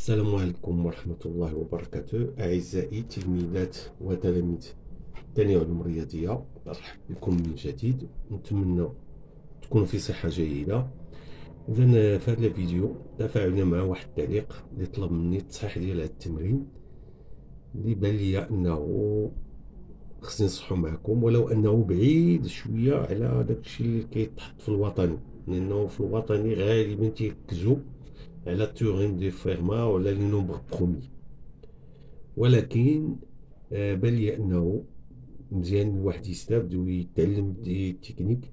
السلام عليكم ورحمة الله وبركاته. أعزائي تلميذات وتلاميذ الثانية علوم رياضية، مرحبا بكم من جديد. نتمنى تكونوا في صحة جيدة. إذا في هذا الفيديو تفاعلنا مع واحد التعليق اللي طلب مني التصحيح ديال هذا التمرين اللي بان لي أنه خصني نصحو معكم، ولو أنه بعيد شوية على داكشي اللي كيتحط في الوطني، لأنه في الوطني غالبا تيركزو على تيوريم دي فيرما ولا لي نومبر برومي، ولكن بان لي انه مزيان الواحد يستافد ويتعلم دي تكنيك،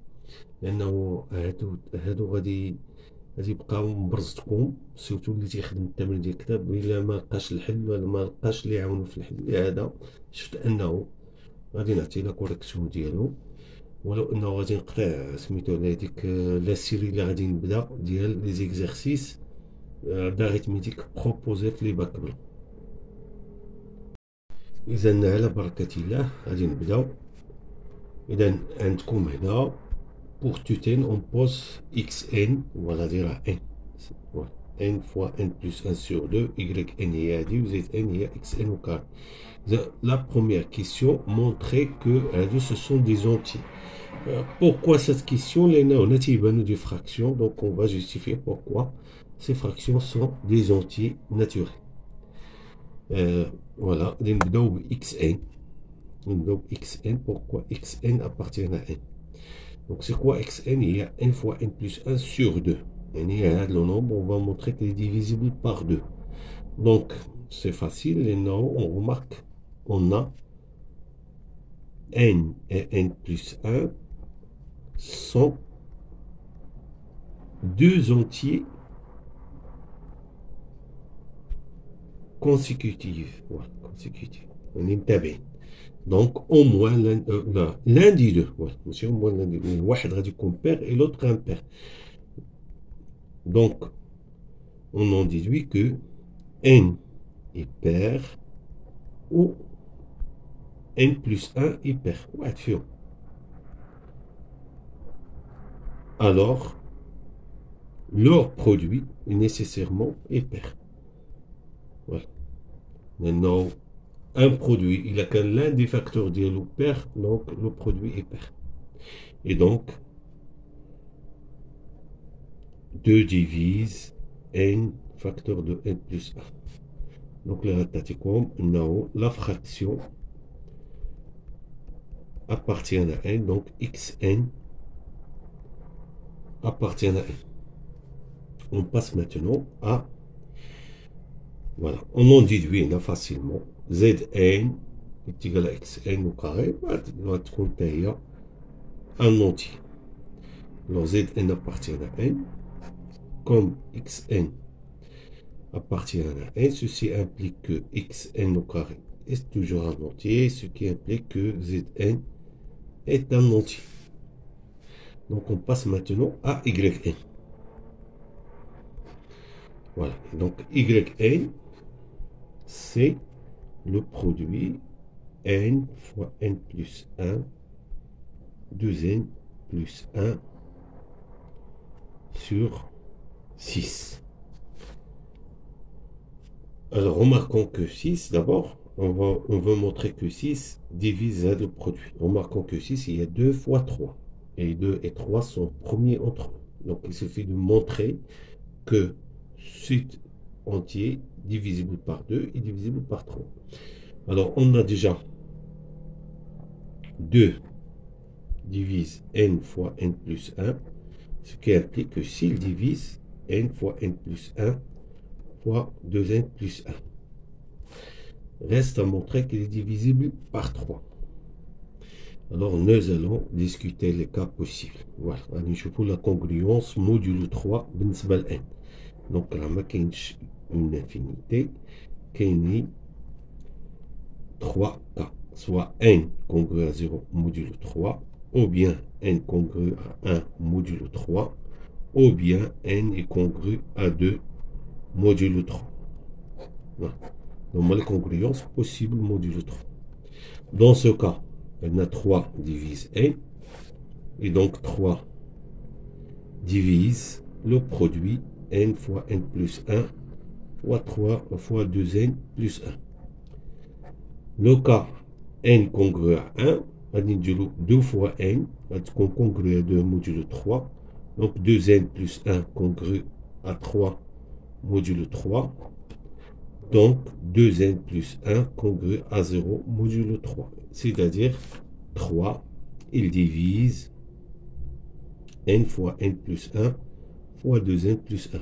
لانه هادو غادي يبقاو مبرزتكم، سيرتو اللي تيخدم التمرين ديال الكتاب الا ما لقاش الحل ولا ما لقاش اللي يعاونو في الحل. لهذا شفت انه غادي نعطي لا كوريكسيون ديالو، ولو انه غادي نقطع سميتو على هذيك لا سيري اللي غادي نبدا ديال لي زيكزارسيس d'arithmétique proposé في لي باك بلون. إذا على بركة الله غادي نبداو. إذا عندكم هنا pour tutn on pose xn وغادي راه n n fois n plus 1 sur 2 yn هي هادي و z n هي xn au carré. La première question montrer que ce sont des entiers. Pourquoi cette question? لأنه هنا تيبانو des fractions, donc on va justifier pourquoi ces fractions sont des entiers naturels. Voilà, نبداو ب xn. نبداو ب xn. Pourquoi xn appartient à n? Donc c'est quoi xn? Il y a n fois n plus 1 sur 2. يعني هذا le nombre, on va montrer qu'il est divisible par 2. Donc c'est facile, et non, on remarque, on a n et n plus 1 sont deux entiers consécutifs. Voilà, consécutifs. On est متابعين. Donc au moins l'un des deux. Voilà, monsieur, au moins l'un des deux. واحد غادي يكون pair et l'autre impair. Donc on en déduit que n est pair ou n plus 1 est pair. واحد فيهم. Alors leur produit est nécessairement pair. Voilà. Maintenant, un produit, il a qu'un l'un des facteurs dialogue pair, donc le produit est pair. Et donc, 2 divise n facteur de n plus 1. Donc, le rétaticum, la fraction appartient à n, donc xn appartient à n. On passe maintenant à, voilà, on en déduit là facilement. Zn est égal à xn au carré, doit être un entier. Alors Zn appartient à n, comme xn appartient à n, ceci implique que xn au carré est toujours un entier, ce qui implique que Zn est un entier. Donc on passe maintenant à yn. Voilà, donc yn, c'est le produit n fois n plus 1, 2n plus 1 sur 6. Alors remarquons que 6, d'abord, on va montrer que 6 divise le produit. Remarquons que 6, il y a 2 fois 3. Et 2 et 3 sont premiers entre eux. Donc il suffit de montrer que cet entier divisible par 2 est divisible par 3. Alors on a déjà 2 divise n fois n plus 1, ce qui implique que s'il divise n fois n plus 1 fois 2n plus 1. Reste à montrer qu'il est divisible par 3. Alors nous allons discuter les cas possibles. Voilà, on نشوفوا la congruence modulo 3 بالنسبة ل n. Donc là ما كاينش une infinité, كاينين 3 cas, soit n congru à 0 modulo 3, ou bien n congru à 1 modulo 3, ou bien n est congru à 2 modulo 3. Voilà. Donc les congruences possibles modulo 3. Dans ce cas, on a 3 divise n, et donc 3 divise le produit n fois n plus 1 fois 3 fois 2n plus 1. Le cas n congru à 1, on va dire 2 fois n, va être congru à 2 modulo 3. Donc 2n plus 1 congru à 3 modulo 3. Donc 2n plus 1 congru à 0 modulo 3. C'est-à-dire 3, il divise n fois n plus 1 fois 2n plus 1.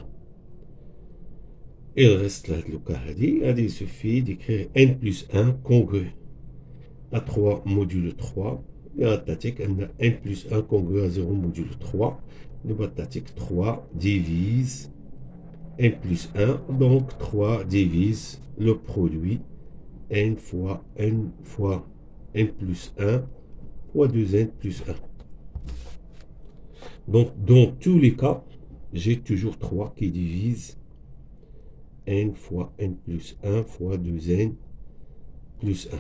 Il reste là le cas. Il suffit d'écrire n plus 1 congru à 3 modulo 3. Et à tatique, n plus 1 congru à 0 modulo 3. Le tatique 3 divise n plus 1. Donc 3 divise le produit n fois n plus 1 fois 2n plus 1. Donc dans tous les cas, j'ai toujours 3 qui divise n fois n plus 1 fois 2n plus 1.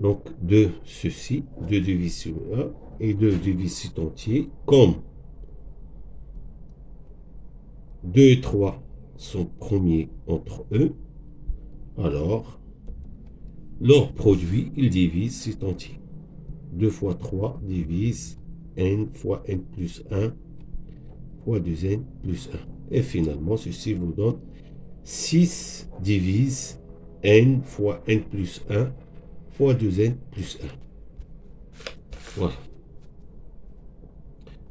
Donc de ceci, 2 divise sur 1 et 2 divise cet entier, comme 2 et 3 sont premiers entre eux, alors leur produit, il divise cet entier. 2 fois 3 divise n fois n plus 1 fois 2n plus 1. Et finalement, ceci vous donne 6 divise n fois n plus 1 fois 2n plus 1. Voilà.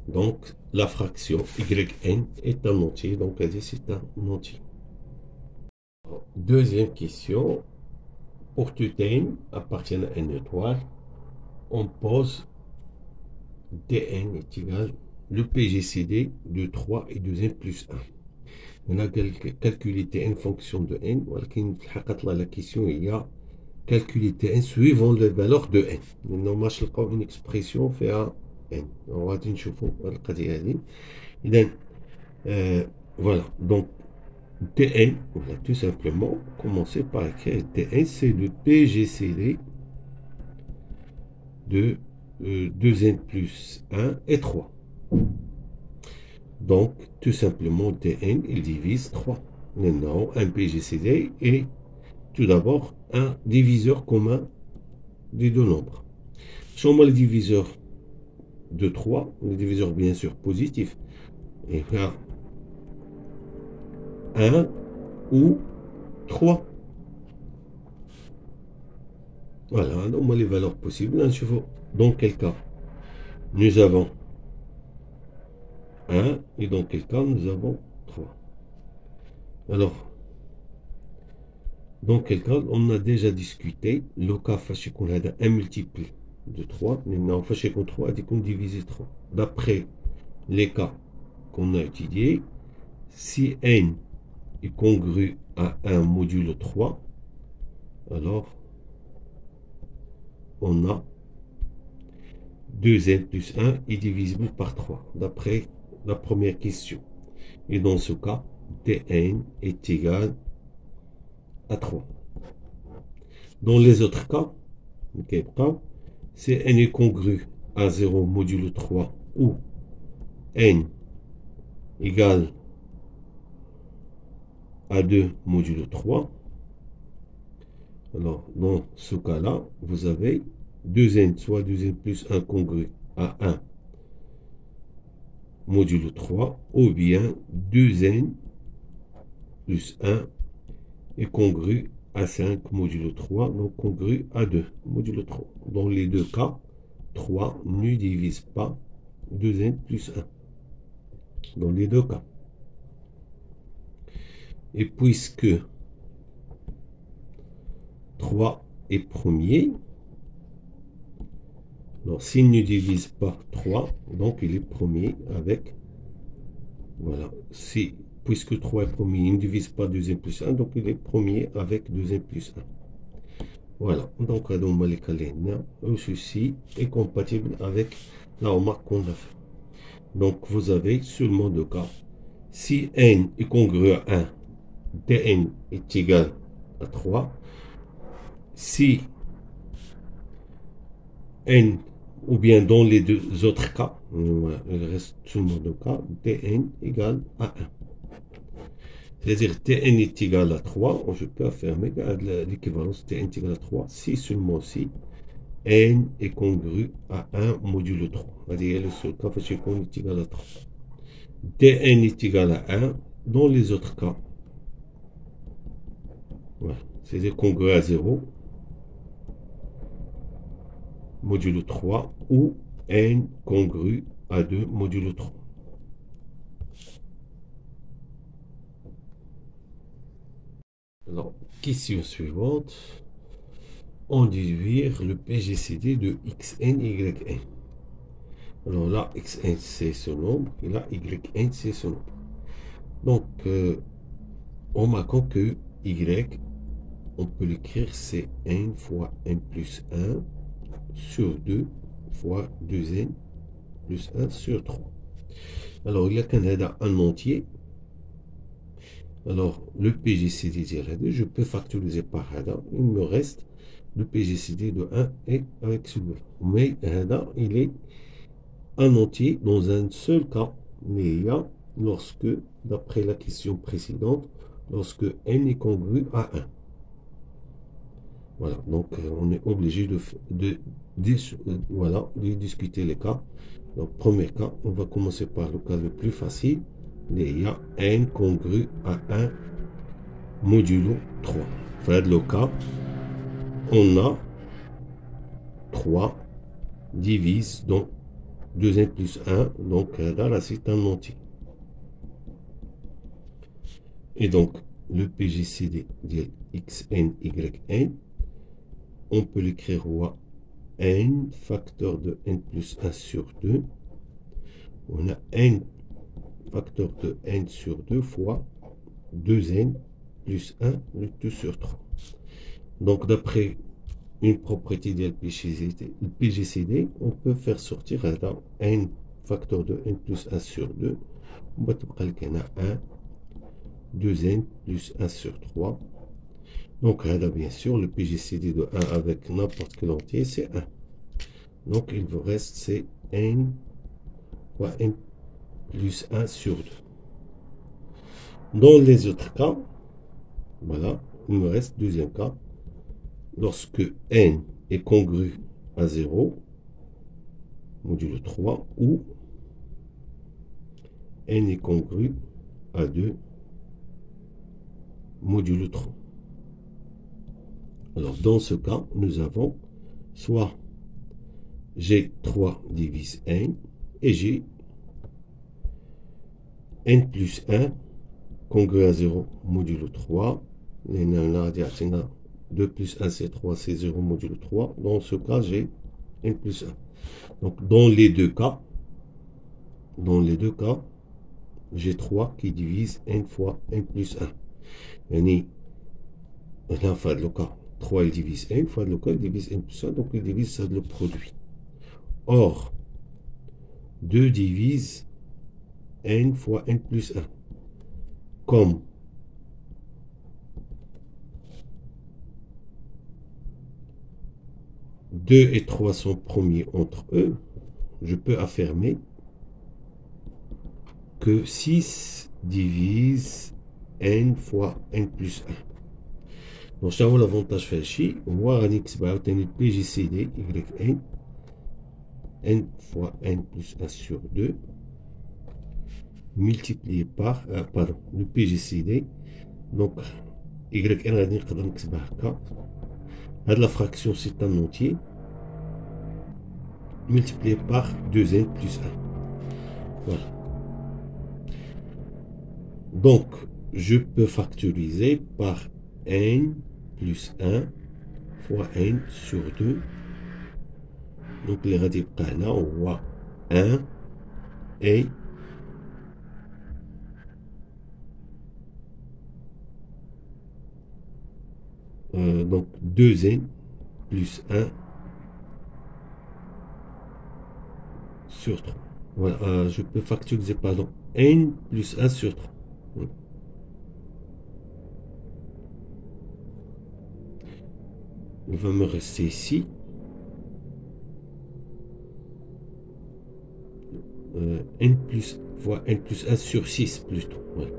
Donc, la fraction yn est un entier. Donc, c'est un entier. Deuxième question. Pour tout n appartiennant à n étoile, on pose dn est égal le PGCD de 3 et 2n plus 1. On a calculé tn fonction de n. La question il y a calculer tn suivant les valeurs de n. Nous avons une expression fait à n. On va voilà. Donc tn, on va tout simplement commencer par écrire tn, c'est le PGCD de 2n plus 1 et 3. Donc, tout simplement, Tn, il divise 3. Maintenant, un PGCD est tout d'abord un diviseur commun des deux nombres. Si on a le diviseur de 3, le diviseur bien sûr positif, et là, 1 ou 3. Voilà, on a les valeurs possibles. Dans quel cas nous avons 1 et dans quel cas nous avons 3. Alors, dans quel cas on a déjà discuté le cas fâché qu'on a un multiple de 3, maintenant fâché qu'on 3 et qu'on divise 3. D'après les cas qu'on a étudiés, si n est congru à 1 modulo 3, alors on a 2n plus 1 est divisible par 3, d'après la première question. Et dans ce cas, Tn est égal à 3. Dans les autres cas, si n est congru à 0 modulo 3 ou n égale à 2 modulo 3, alors dans ce cas-là, vous avez 2n, soit 2n plus 1 congru à 1 modulo 3, ou bien 2n plus 1 est congru à 5 modulo 3, donc congru à 2 modulo 3. Dans les deux cas, 3 ne divise pas 2n plus 1. Dans les deux cas. Et puisque 3 est premier, alors s'il ne divise pas 3, donc il est premier avec, voilà, si, puisque 3 est premier, il ne divise pas 2n plus 1, donc il est premier avec 2n plus 1. Voilà, donc ceci est compatible avec la remarque qu'on a fait. Donc vous avez seulement deux cas. Si n est congru à 1, Tn est égal à 3. Si n, ou bien dans les deux autres cas, il reste seulement deux cas, Tn égale à 1. C'est-à-dire Tn est égal à 3, je peux affirmer que l'équivalence Tn est égal à 3 si seulement si n est congru à 1 modulo 3. C'est-à-dire le seul cas où Tn est égal à 3. Tn est égal à 1 dans les autres cas. Voilà. C'est-à-dire congru à 0 modulo 3 ou n congru à 2 modulo 3. Alors, question suivante. En déduire le PGCD de xn, yn. Alors là, xn c'est ce nombre, et là, yn c'est ce nombre. Donc, en marquant que y, on peut l'écrire c'est n fois n plus 1 sur 2 fois 2n plus 1 sur 3. Alors, il y a qu'un un entier. Alors, le PGCD de je peux factoriser par Hada. Il me reste le PGCD de 1 et avec celui-là. Mais Hada, il est un entier dans un seul cas. Mais il y a lorsque, d'après la question précédente, lorsque n est congru à 1. Voilà, donc on est obligé de discuter les cas. Donc, premier cas, on va commencer par le cas le plus facile. Il y a n congru à 1 modulo 3. Enfin, le cas, on a 3 divise donc 2n plus 1. Donc là, c'est un entier. Et donc, le PGCD de xn, yn, on peut l'écrire à n facteur de n plus 1 sur 2. On a n facteur de n sur 2 fois 2n plus 1, le 2 sur 3. Donc, d'après une propriété de PGCD, on peut faire sortir n facteur de n plus 1 sur 2. On va trouver qu'il y a 1, 2n plus 1 sur 3. Donc, bien sûr, le PGCD de 1 avec n'importe quel entier, c'est 1. Donc, il vous reste, c'est n fois n plus 1 sur 2. Dans les autres cas, voilà, il me reste deuxième cas. Lorsque n est congru à 0, modulo 3, ou n est congru à 2, modulo 3. Alors, dans ce cas, nous avons soit G3 divise n, et j'ai n plus 1 congru à 0 modulo 3. 2 plus 1 c'est 3, c'est 0 modulo 3. Dans ce cas, j'ai n plus 1. Donc, dans les deux cas, j'ai 3 qui divise n fois n plus 1. يعني هنا في هذا le cas 3 il divise n, في هذا le cas il divise n plus 1, donc il divise ça le produit. Or, 2 divise n fois n plus 1. Comme deux et 3 sont premiers entre eux, je peux affirmer que 6 divise n fois n plus 1. Donc, je l'avantage fait ici, on va obtenir le PGCD yn, n fois n plus 1 sur 2, multiplié par, le PGCD. Donc, yn, la fraction, c'est un entier, multiplié par 2n plus 1. Voilà. Donc, je peux factoriser par n plus 1 fois n sur 2. Donc, les radios on voit 1 et donc 2n plus 1 sur 3. Voilà, je peux factoriser, pardon, n plus 1 sur 3. Il va me rester ici n plus fois n plus 1 sur 6 plutôt. Voilà.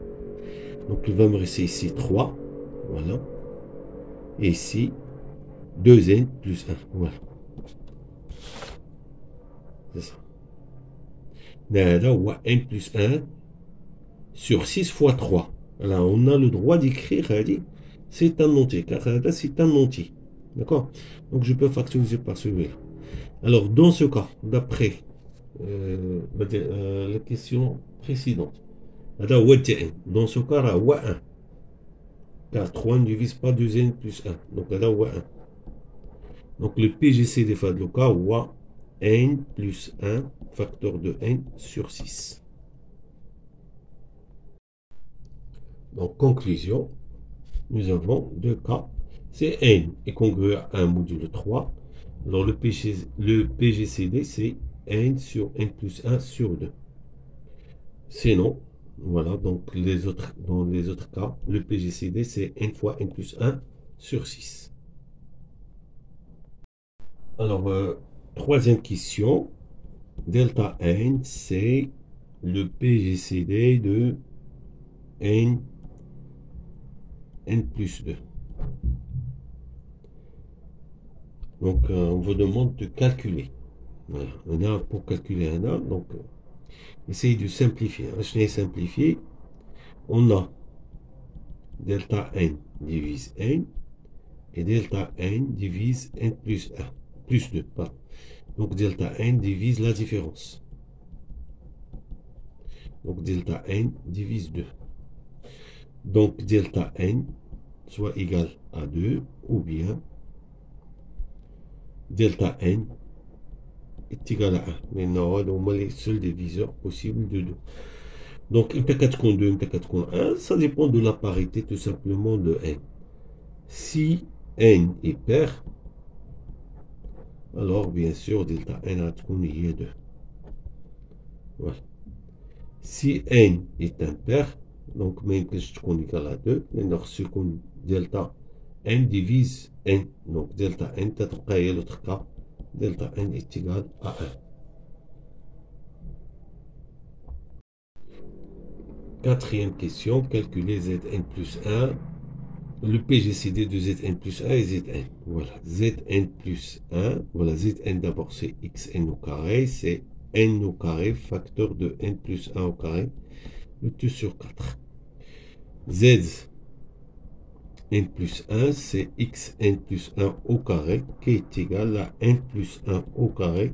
Donc il va me rester ici 3. Voilà. Et ici 2n plus 1. Voilà. C'est ça. Là, on voit n plus 1 sur 6 fois 3. Là, on a le droit d'écrire, c'est un entier, car là, c'est un entier. D'accord? Donc, je peux factoriser par celui-là. Alors, dans ce cas, d'après la question précédente, dans ce cas, là, 1. Car 3 ne divise pas 2n plus 1. Donc, là, 1. Donc, le PGC des fois de cas, n plus 1, facteur de n sur 6. Donc, conclusion, nous avons deux cas. C'est n est congruent à 1 module 3. Alors, le PGCD, c'est n sur n plus 1 sur 2. Sinon, voilà, donc dans les autres cas, le PGCD, c'est n fois n plus 1 sur 6. Alors, troisième question. Delta n, c'est le PGCD de n plus 2. Donc, on vous demande de calculer. Voilà. On a pour calculer un A, donc essayez de simplifier. Je l'ai simplifié. On a delta n divise n et delta n divise n plus 1, plus 2, pardon. Donc delta n divise la différence. Donc delta n divise 2. Donc delta n soit égal à 2 ou bien delta n est égal à 1. Maintenant, on a les seuls diviseurs possibles de 2. Donc, MP4 2, MP4 1, ça dépend de la parité tout simplement de n. Si n est pair, alors bien sûr, delta n a 2. Voilà. Si n est impair, donc même que je trouve égal à 2, alors ce qu'on delta n divise n. Donc delta n, t'as l'autre cas, delta n est égal à 1. Quatrième question, calculer Zn plus 1, le PGCD de Zn plus 1 et Zn. Voilà, Zn plus 1, voilà, Zn d'abord c'est xn au carré, c'est n au carré, facteur de n plus 1 au carré, le tout sur 4. Z n plus 1, c'est xn plus 1 au carré, qui est égal à n plus 1 au carré,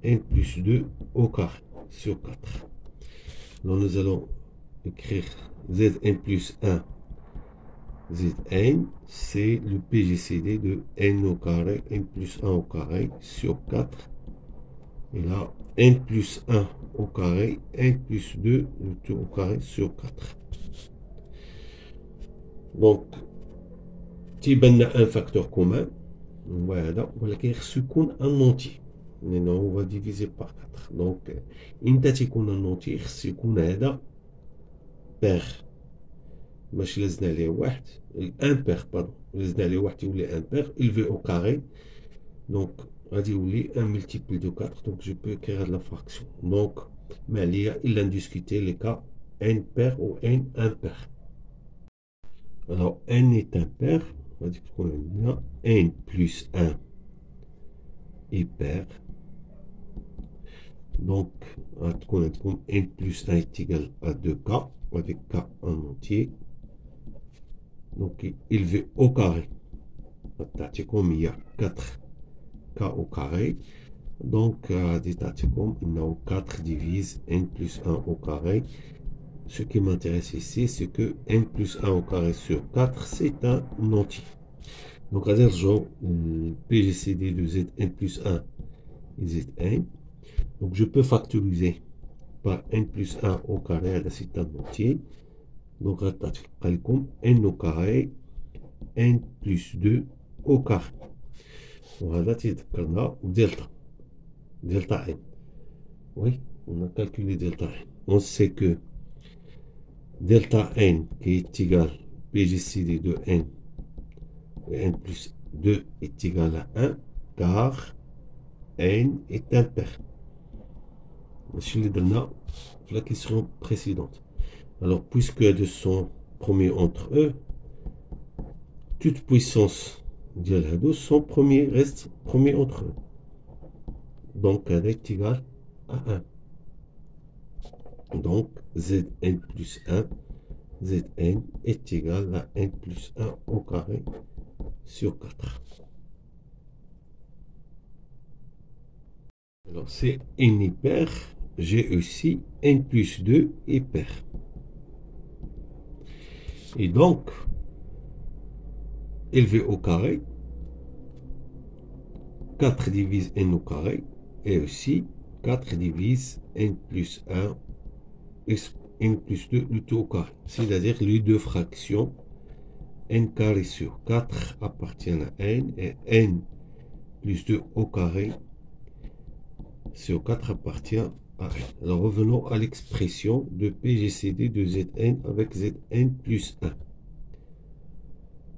n plus 2 au carré, sur 4. Donc nous allons écrire Zn plus 1, Zn, c'est le PGCD de n au carré, n plus 1 au carré, sur 4. Et là, n plus 1 au carré, n plus 2, le tout au carré, sur 4. Donc, si on a un facteur commun, voilà, on va écrire ce qu'on a un entier. Maintenant, on va diviser par 4. Donc, il qu'on a un entier, ce qu'on a pair. ماشي لازم عليه واحد امبير باردون لازم عليه واحد يولي امبير élevé au carré donc غادي يولي 1 multiple de 4 donc je peux écrire la fraction donc ما عليا الا ندiscuter les cas n pair ou n impair. Alors n est impair غادي تكون عندنا n plus 1 est pair donc غتكون عندكم n plus 1 est égal à 2k avec k en entier. Donc, élevé au carré. Comme il y a 4k au carré. Donc, 4 divise n plus 1 au carré. Ce qui m'intéresse ici, c'est que n plus 1 au carré sur 4, c'est un entier. Donc, à dire, genre, PGCD de Zn plus 1 et Zn. Donc, je peux factoriser par n plus 1 au carré, c'est un entier. Donc, n au carré, n plus 2 au carré. Voilà, delta n. Oui, on a calculé delta n. On sait que delta n qui est égal PGCD de n, n plus 2 est égal à 1, car n est impair. Je l'ai donné la question précédente. Alors, puisque elles sont premier entre eux, toute puissance ديال هادو sont premier, reste premier entre eux. Donc, elle est égale à 1. Donc, Zn plus 1, Zn est égal à 1 plus 1 au carré sur 4. Alors, c'est n hyper, j'ai aussi n plus 2 hyper. Et donc, élevé au carré, 4 divise n au carré, et aussi 4 divise n plus 1, n plus 2, le tout au carré. C'est-à-dire les deux fractions, n carré sur 4 appartiennent à n, et n plus 2 au carré sur 4 appartient à n. Alors revenons à l'expression de PGCD de Zn avec Zn plus 1.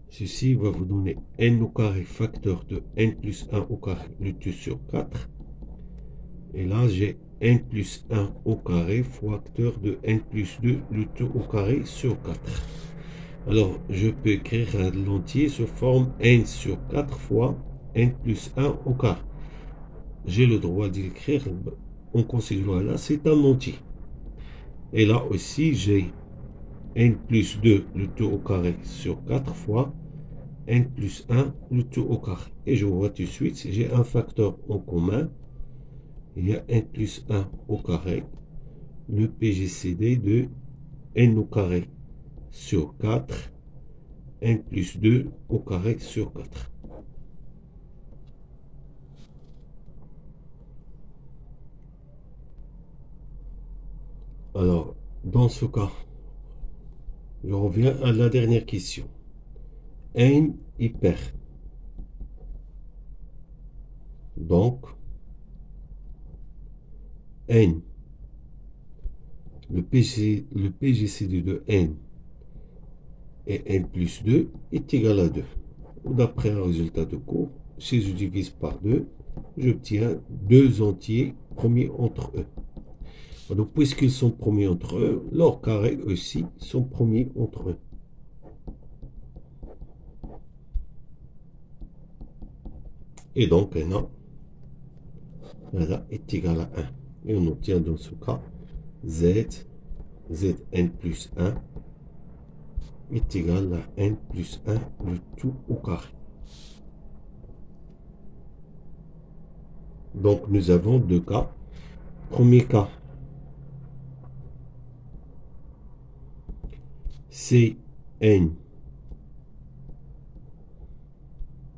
Ceci va vous donner n au carré facteur de n plus 1 au carré, le tout sur 4. Et là, j'ai n plus 1 au carré facteur de n plus 2, le tout au carré sur 4. Alors, je peux écrire l'entier sous forme n sur 4 fois n plus 1 au carré. J'ai le droit d'écrire en considérant là, c'est un entier. Et là aussi, j'ai n plus 2, le tout au carré sur 4 fois n plus 1, le tout au carré. Et je vois tout de suite, j'ai un facteur en commun. Il y a n plus 1 au carré, le PGCD de n au carré sur 4, n plus 2 au carré sur 4. Alors, dans ce cas, je reviens à la dernière question. N hyper. Donc, n, le PGCD de n et n plus 2 est égal à 2. D'après un résultat de cours, si je divise par 2, j'obtiens deux entiers premiers entre eux. Donc, puisqu'ils sont premiers entre eux, leurs carrés aussi sont premiers entre eux. Et donc, n est égal à 1. Et on obtient dans ce cas Zn plus 1 est égal à n plus 1, le tout au carré. Donc, nous avons deux cas. Premier cas, c'est n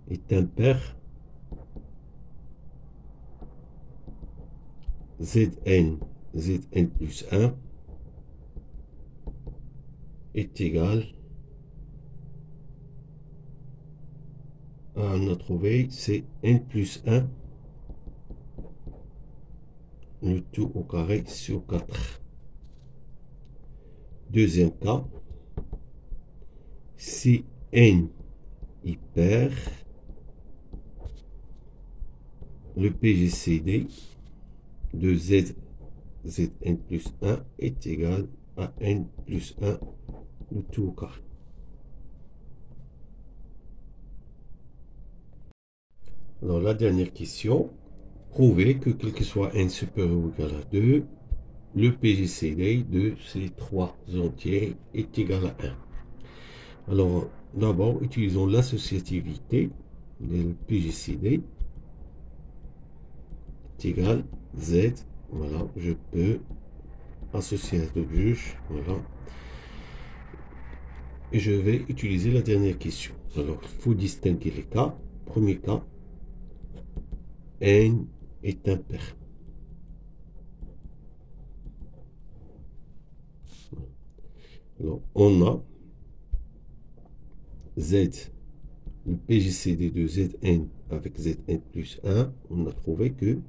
est impair. Zn plus 1 est égal à, on a trouvé, c'est n plus 1, le tout au carré sur 4. Deuxième cas, si n hyper, le PGCD de Zn plus 1 est égal à n plus 1, le tout au carré. Alors la dernière question, prouver que quel que soit n supérieur ou égal à 2, le PGCD de ces trois entiers est égal à 1. Alors d'abord, utilisons l'associativité du PGCD est égal Z. Voilà, je peux associer à deux juges. Voilà. Et je vais utiliser la dernière question. Alors, il faut distinguer les cas. Premier cas, n est impair. Alors, on a Z, le PGCD de Zn avec Zn plus 1. On a trouvé que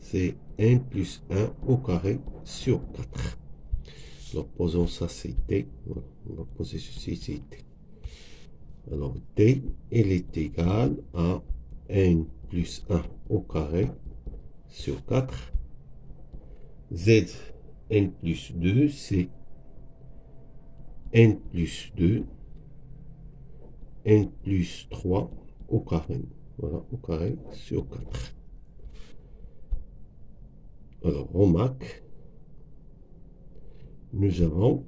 c'est n plus 1 au carré sur 4. Alors, posons ça, c'est t. Voilà. On va poser ceci, c'est t. Alors, t, elle est égale à n plus 1 au carré sur 4. Z, n plus 2, c'est n plus 2, n plus 3 au carré. Voilà, au carré sur 4. Alors, remarque, nous avons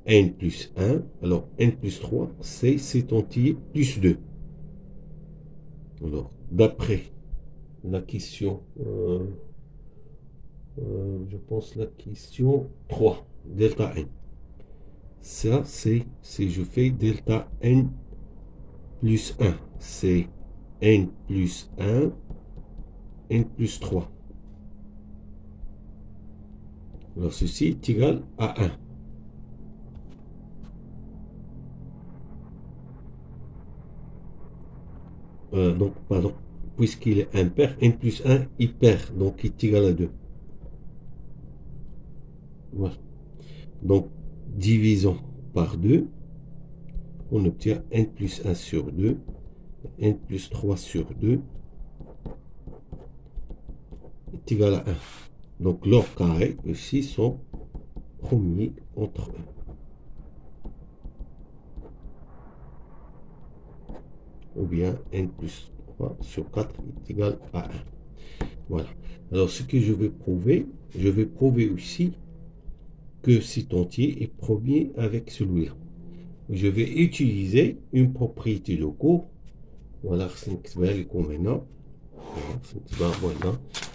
n plus 1. Alors, n plus 3, c'est cet entier plus 2. Alors, d'après la question, je pense la question 3, delta n. Ça, c'est je fais delta n plus 1. C'est n plus 1, n plus 3. Alors, ceci est égal à 1. Donc, pardon, puisqu'il est impair, n plus 1, il perd, donc il est égal à 2. Voilà. Donc, divisons par 2, on obtient n plus 1 sur 2, n plus 3 sur 2 est égal à 1. Donc, leurs carrés ici sont premiers entre eux. Ou bien n plus 3 sur 4 est égal à 1. Voilà. Alors, ce que je vais prouver aussi que cet entier est premier avec celui-là. Je vais utiliser une propriété de cours. Voilà, maintenant.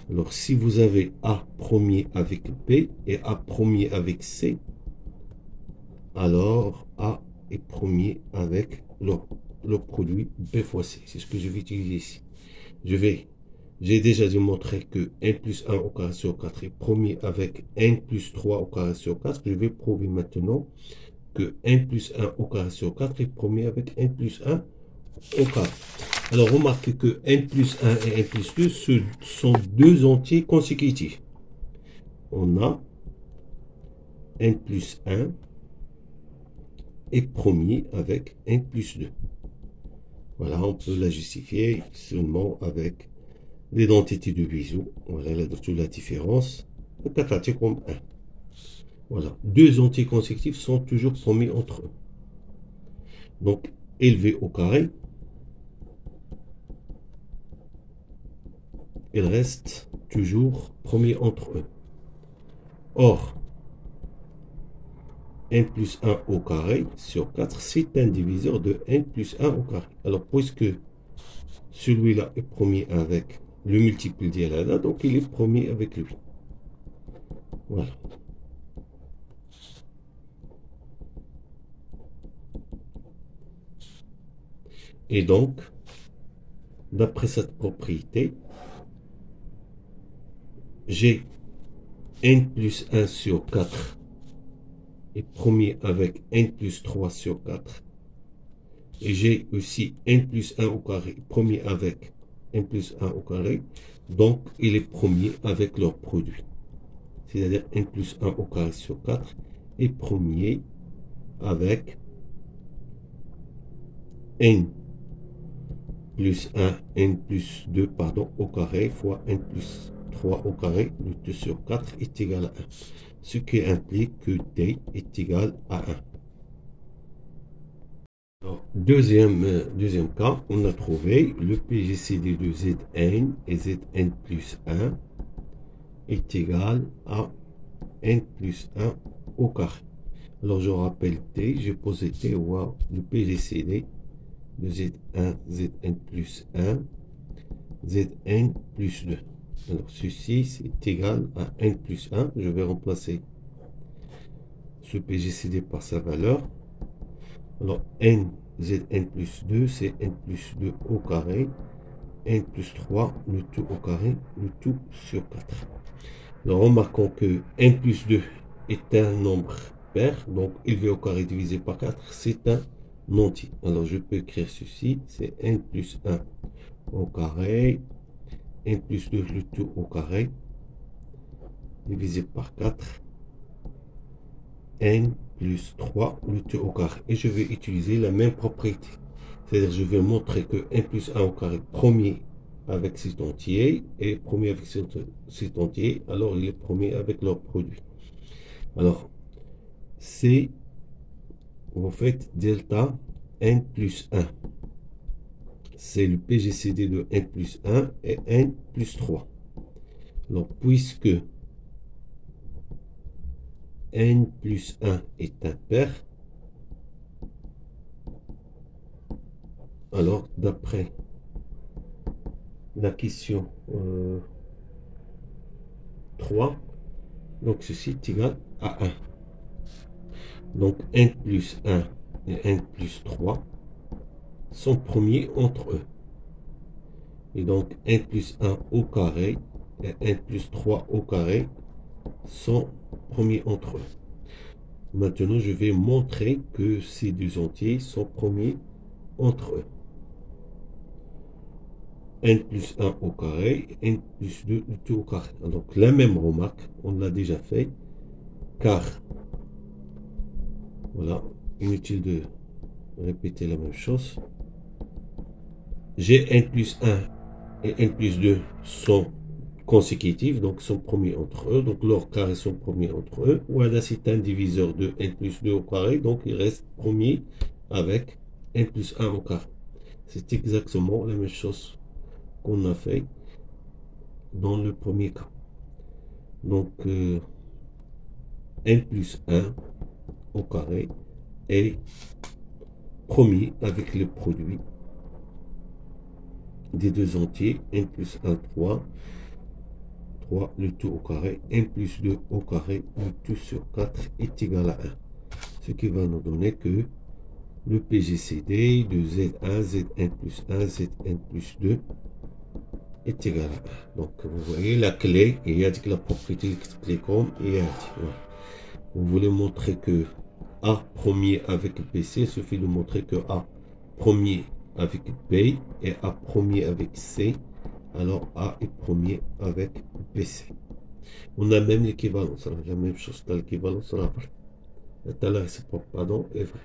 Alors, si vous avez A premier avec B et A premier avec C, alors A est premier avec le produit B fois C. C'est ce que je vais utiliser ici. J'ai déjà démontré que n plus 1 au carré sur 4 est premier avec n plus 3 au carré sur 4. Je vais prouver maintenant que n plus 1 au carré sur 4 est premier avec n plus 1 au carré. Alors, remarquez que n plus 1 et n plus 2 ce sont deux entiers consécutifs. On a n plus 1 est premier avec n plus 2. Voilà, on peut la justifier seulement avec l'identité du biseau. Voilà la différence. Le 4 comme 1. Voilà, deux entiers consécutifs sont toujours premiers entre eux. Donc, élevé au carré, il reste toujours premier entre eux. Or, n plus 1 au carré sur 4, c'est un diviseur de n plus 1 au carré. Alors, puisque celui-là est premier avec le multiple d'Ialada, donc il est premier avec lui. Voilà. Et donc, d'après cette propriété, j'ai n plus 1 sur 4 est premier avec n plus 3 sur 4. Et j'ai aussi n plus 1 au carré, premier avec n plus 1 au carré. Donc, il est premier avec leur produit. C'est-à-dire n plus 1 au carré sur 4 est premier avec n plus 1, n plus 2, pardon, au carré fois n plus 3 au carré, le 2 sur 4 est égal à 1. Ce qui implique que t est égal à 1. Alors, deuxième cas, on a trouvé le PGCD de Zn et Zn plus 1 est égal à n plus 1 au carré. Alors, je rappelle t, j'ai posé t ou le PGCD de Z1, Zn plus 1, Zn plus 2. Alors, ceci, c'est égal à n plus 1. Je vais remplacer ce PGCD par sa valeur. Alors, n, Zn plus 2, c'est n plus 2 au carré, n plus 3, le tout au carré, le tout sur 4. Alors, remarquons que n plus 2 est un nombre pair, donc élevé au carré divisé par 4, c'est un entier. Alors, je peux écrire ceci, c'est n plus 1 au carré, n plus 2, le tout au carré, divisé par 4, n plus 3, le tout au carré. Et je vais utiliser la même propriété. C'est-à-dire, je vais montrer que n plus 1 au carré, premier avec cet entier, et premier avec cet entier, alors il est premier avec leur produit. Alors, c'est vous faites delta n plus 1. C'est le PGCD de n plus 1 et n plus 3. Alors, puisque n plus 1 est impair, alors d'après la question 3, donc ceci est égal à 1. Donc n plus 1 et n plus 3 sont premiers entre eux. Et donc n plus 1 au carré et n plus 3 au carré sont premiers entre eux. Maintenant, je vais montrer que ces deux entiers sont premiers entre eux. N plus 1 au carré, n plus 2, le tout au carré. Donc la même remarque, on l'a déjà fait, car, voilà, inutile de répéter la même chose. J'ai n plus 1 et n plus 2 sont consécutifs, donc sont premiers entre eux, donc leurs carrés sont premiers entre eux. Voilà, c'est un diviseur de n plus 2 au carré, donc il reste premier avec n plus 1 au carré. C'est exactement la même chose qu'on a fait dans le premier cas. Donc n plus 1 au carré est premier avec le produit des deux entiers, n plus 1, 3, le tout au carré, n plus 2 au carré, le tout sur 4 est égal à 1. Ce qui va nous donner que le PGCD de Z1, Zn plus 1, Zn plus 2 est égal à 1. Donc vous voyez la clé, et il y a la propriété clé-com, et il y a vous voulez montrer que A premier avec BC, il suffit de montrer que A premier avec B et A premier avec C, alors A est premier avec BC. On a même l'équivalence, la même chose, l'équivalence, la réciproque, pardon, est vrai.